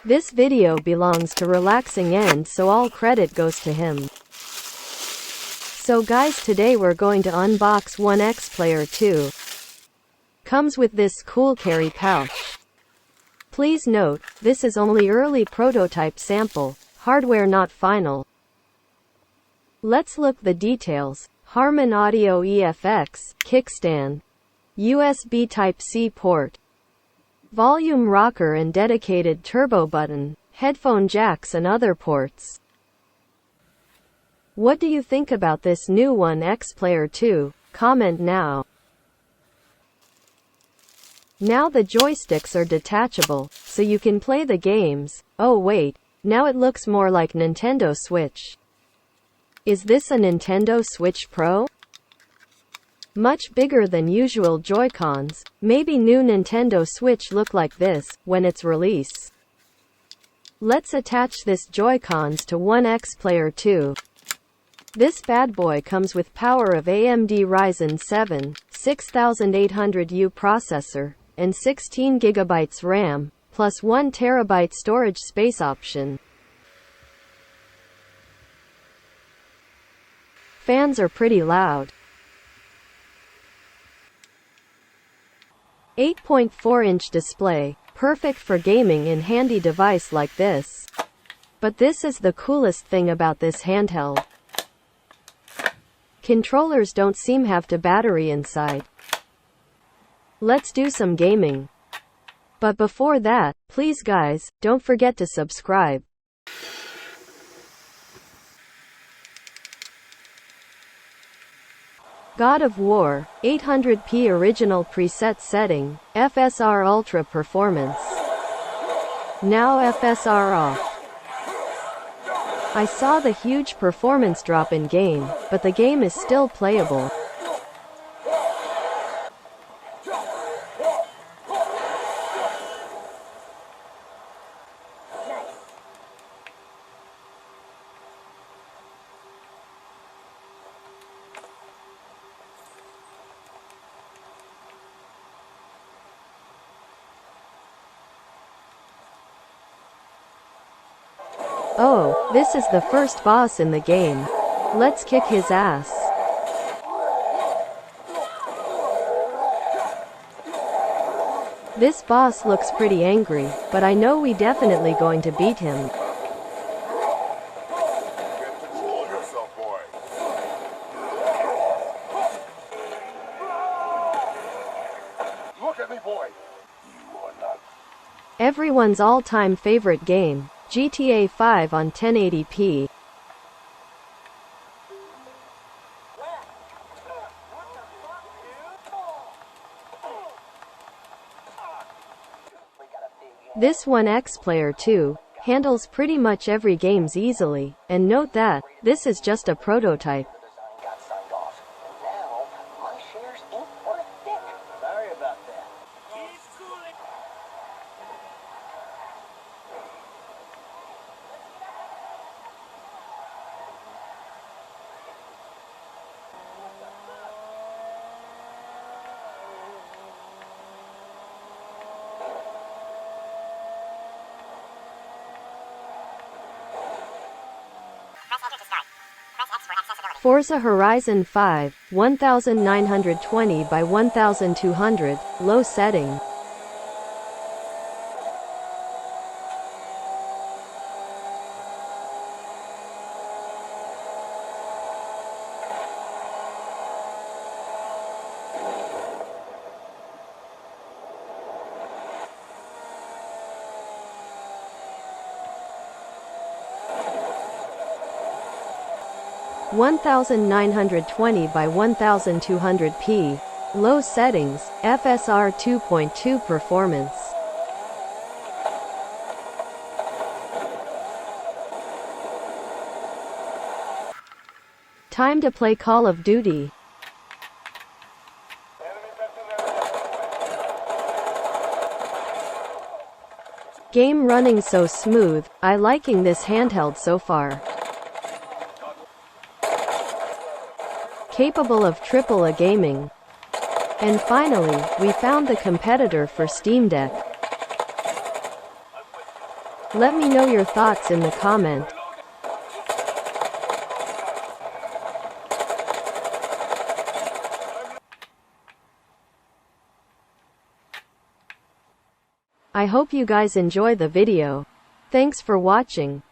This video belongs to relaxingend, so all credit goes to him. So guys, today we're going to unbox Onexplayer 2. Comes with this cool carry pouch. Please note, this is only early prototype sample, hardware not final. Let's look the details. Harman Audio EFX, kickstand, USB Type-C port, volume rocker and dedicated turbo button, headphone jacks and other ports. What do you think about this new Onexplayer 2? Comment now. Now the joysticks are detachable, so you can play the games. Oh wait, now it looks more like Nintendo Switch. Is this a Nintendo Switch Pro? Much bigger than usual Joy-Cons. Maybe new Nintendo Switch look like this when it's release. Let's attach this Joy-Cons to Onexplayer 2. This bad boy comes with power of AMD Ryzen 7 6800U processor and 16 GB RAM plus 1 TB storage space option. Fans are pretty loud. 8.4-inch display, perfect for gaming in handy device like this. But this is the coolest thing about this handheld. Controllers don't seem have to battery inside. Let's do some gaming. But before that, please guys, don't forget to subscribe. God of War, 800p original preset setting, FSR Ultra Performance. Now FSR off. I saw the huge performance drop in game, but the game is still playable. Oh, this is the first boss in the game. Let's kick his ass. This boss looks pretty angry, but I know we definitely going to beat him. Look at me, boy. You are not. Everyone's all-time favorite game, GTA 5 on 1080p. This Onexplayer 2 handles pretty much every games easily, and note that this is just a prototype. Sorry about that. Forza Horizon 5, 1920 by 1200, low setting. (1920 by 1200p), low settings, FSR 2.2 performance. Time to play Call of Duty. Game running so smooth, I liking this handheld so far. Capable of AAA gaming. And finally, we found the competitor for Steam Deck. Let me know your thoughts in the comment. I hope you guys enjoy the video. Thanks for watching.